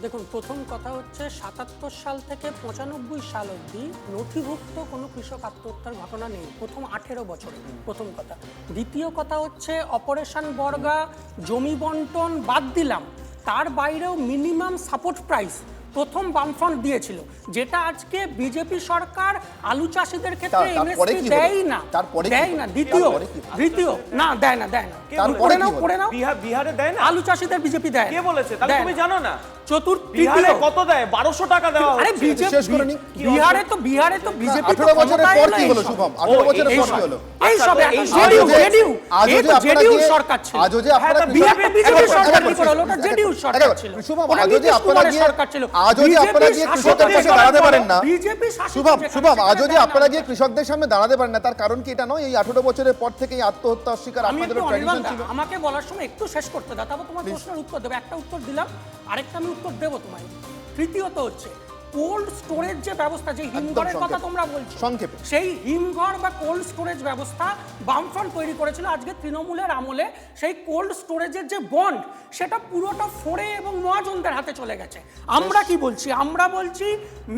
দেখুন, প্রথম কথা হচ্ছে 77 সাল থেকে 95 সাল অবধি নথিভুক্ত কোনো কৃষক আত্মহত্যার ঘটনা নেই, প্রথম 18 বছরে, প্রথম কথা। দ্বিতীয় কথা হচ্ছে অপারেশন বর্গা, জমি বন্টন বাদ দিলাম, তার বাইরেও মিনিমাম সাপোর্ট প্রাইস প্রথম বামফ্রন্ট দিয়েছিল, যেটা আজকে বিজেপি সরকার আলু চাষিদের ক্ষেত্রে এমএসপি দেয় না। দ্বিতীয় না, দেয় না। পড়ে নাও, বিহারে দেয় না, আলু চাষিদের বিজেপি দেয়। কে বলেছে? তাহলে তুমি জানো না? বিহারে কত দেয়? 1200 টাকা দেওয়া হচ্ছে। আরে বিহারে তো বিজেপি 18 বছরের পর কি হলো শুভম? 18 বছরের পর কি হলো? এই সব জেডিইউ সরকার ছিল। আজও যে আপনারা বিজেপি সরকার কি করে হলো? ওটা জেডিইউ সরকার ছিল। শুভম, আজও যে আপনারা গিয়ে কৃষকদের পাশে দাঁড়াতে পারেন না, শুভম, আজও যে আপনারা গিয়ে কৃষকদের সামনে দাঁড়াতে পারেন না, তার কারণ কি এটা নয় এই 18 বছরের পর থেকে এই আত্মহত্যা অস্বীকার আপনাদের ট্র্যাডিশন ছিল? আমাকে বলার সময় একটু শেষ করতে দাও, তারপর তোমার প্রশ্নের উত্তর দেবো। একটা উত্তর দিলাম, আরেকটা আমি উত্তর দেবো তোমায়। তৃতীয়ত হচ্ছে কোল্ড স্টোরেজ যে ব্যবস্থা, যে হিমঘরের কথা তোমরা বলছো, সংক্ষেপে সেই হিমঘর বা কোল্ড স্টোরেজ ব্যবস্থা বামফ্রন্ট তৈরি করেছিল। আজকে তৃণমূলের আমলে সেই কোল্ড স্টোরেজের যে বন্ড, সেটা পুরোটা ফোরে এবং মহাজনদের হাতে চলে গেছে। আমরা কি বলছি? আমরা বলছি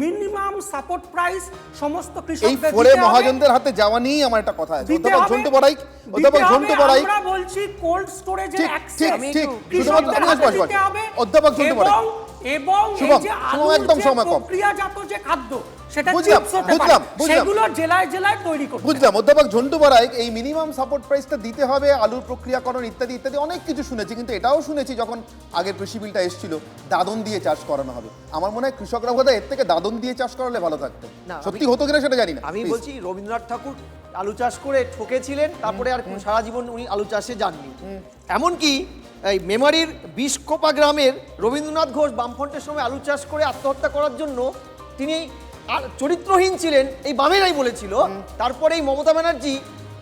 মিনিমাম সাপোর্ট প্রাইস সমস্ত কৃষকদের ফোরে মহাজনদের হাতে যাওয়া নিয়েই আমার একটা কথা আছে। অধ্যাপক ঝন্টু বড়াই, আমরা বলছি কোল্ড স্টোরেজের অ্যাক্সেস কৃষকদের হাতে দিতে হবে। অধ্যাপক ঝন্টু বড়াই এবং এই যে একদম প্রক্রিয়াজাত যে খাদ্য, সেটা চিপস হতে পারে, সেগুলো জেলায় জেলায় তৈরি করতে। বুঝলাম অধ্যাপক ঝন্টু বড়াই, এই মিনিমাম সাপোর্ট প্রাইসটা দিতে হবে, আলুর প্রক্রিয়াকরণ ইত্যাদি ইত্যাদি অনেক কিছু শুনেছি, কিন্তু এটাও শুনেছি যখন আগের কৃষি বিলটা এসেছিল দাদন দিয়ে চাষ করানো হবে। আমার মনে হয় কৃষকরা বোধহয় এর থেকে দাদন দিয়ে চাষ করালে ভালো থাকতো। সত্যি হতো কিনা সেটা জানি না। আমি বলছি রবীন্দ্রনাথ ঠাকুর আলু চাষ করে ঠকেছিলেন, তারপরে আর সারা জীবন উনি আলু চাষে যাননি। এমনকি এই মেমারির বিশকোপা গ্রামের রবীন্দ্রনাথ ঘোষ বামফ্রন্টের সময় আলু চাষ করে আত্মহত্যা করার জন্য তিনি চরিত্রহীন ছিলেন, এই বামেরাই বলেছিল। তারপরে এই মমতা ব্যানার্জি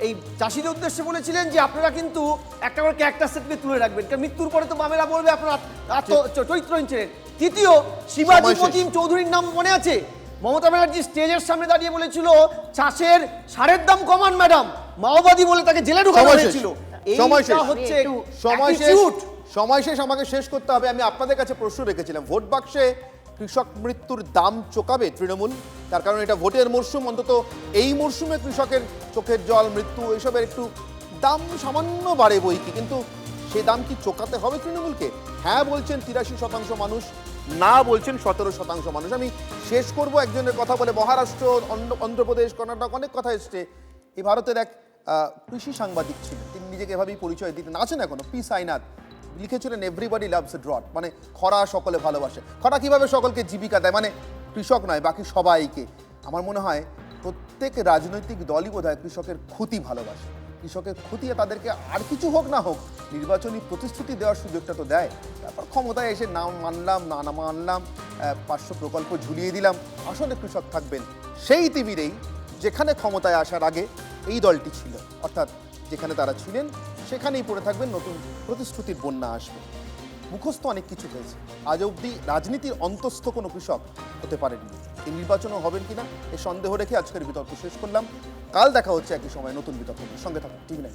এই চাষিদের উদ্দেশ্যে বলেছিলেন যে আপনারা কিন্তু একটা করে ক্যারেক্টার সার্টিফিকেট তুলে রাখবেন, কারণ মৃত্যুর পরে তো বামেরা বলবে আপনারা চরিত্রহীন ছিলেন। তৃতীয়, শিবাজি মতিম চৌধুরীর নাম মনে আছে? মমতা ব্যানার্জি স্টেজের সামনে দাঁড়িয়ে বলেছিল চাষের সারের দাম কমান ম্যাডাম, মাওবাদী বলে তাকে জেলে ঢোকানো হয়েছিল। সময় শেষ, আমাকে শেষ করতে হবে। আমি আপনাদের কাছে প্রশ্ন রেখেছিলাম, ভোট বাক্সে কৃষক মৃত্যুর দাম চোকাবে তৃণমূল? তার কারণ এটা ভোটের মরশুম, অন্তত এই মরশুমে কৃষকের চোখের জল, মৃত্যু এসবের একটু দাম সামান্য বাড়ে বই কি, কিন্তু সে দাম কি চোকাতে হবে তৃণমূলকে? হ্যাঁ বলছেন 83% মানুষ, না বলছেন 17% মানুষ। আমি শেষ করব একজনের কথা বলে। মহারাষ্ট্র, অন্ধ্রপ্রদেশ, কর্ণাটক অনেক কথা এসছে। এই ভারতের এক কৃষি সাংবাদিক ছিলেন, তিনি নিজেকে এভাবেই পরিচয় দিতেন, আছেন এখনো, পি সাইনাথ, লিখেছিলেন এভরিবডি লাভস ড্রট, মানে খরা সকলে ভালোবাসে। খরা কিভাবে সকলকে জীবিকা দেয়, মানে কৃষক নয় বাকি সবাইকে। আমার মনে হয় প্রত্যেক রাজনৈতিক দলই বোধহয় কৃষকের ক্ষতি ভালোবাসে। কৃষকের ক্ষতি তাদেরকে আর কিছু হোক না হোক নির্বাচনী প্রতিশ্রুতি দেওয়ার সুযোগটা তো দেয়। তারপর ক্ষমতায় এসে নাম মানলাম না মানলাম, 500 প্রকল্প ঝুলিয়ে দিলাম, আসলে কৃষক থাকবেন সেই তিমিরেই যেখানে ক্ষমতায় আসার আগে এই দলটি ছিল, অর্থাৎ যেখানে তারা ছিলেন সেখানেই পড়ে থাকবেন, নতুন প্রতিশ্রুতির বন্যা আসবে। মুখস্থ অনেক কিছু হয়েছে, আজ অবধি রাজনীতির অন্তস্থ কোনো কৃষক হতে পারেননি। এই নির্বাচনও হবেন কিনা এ সন্দেহ রেখে আজকের বিতর্ক শেষ করলাম। কাল দেখা হচ্ছে একই সময় নতুন বিতর্ক। সঙ্গে থাকুন টিভি9।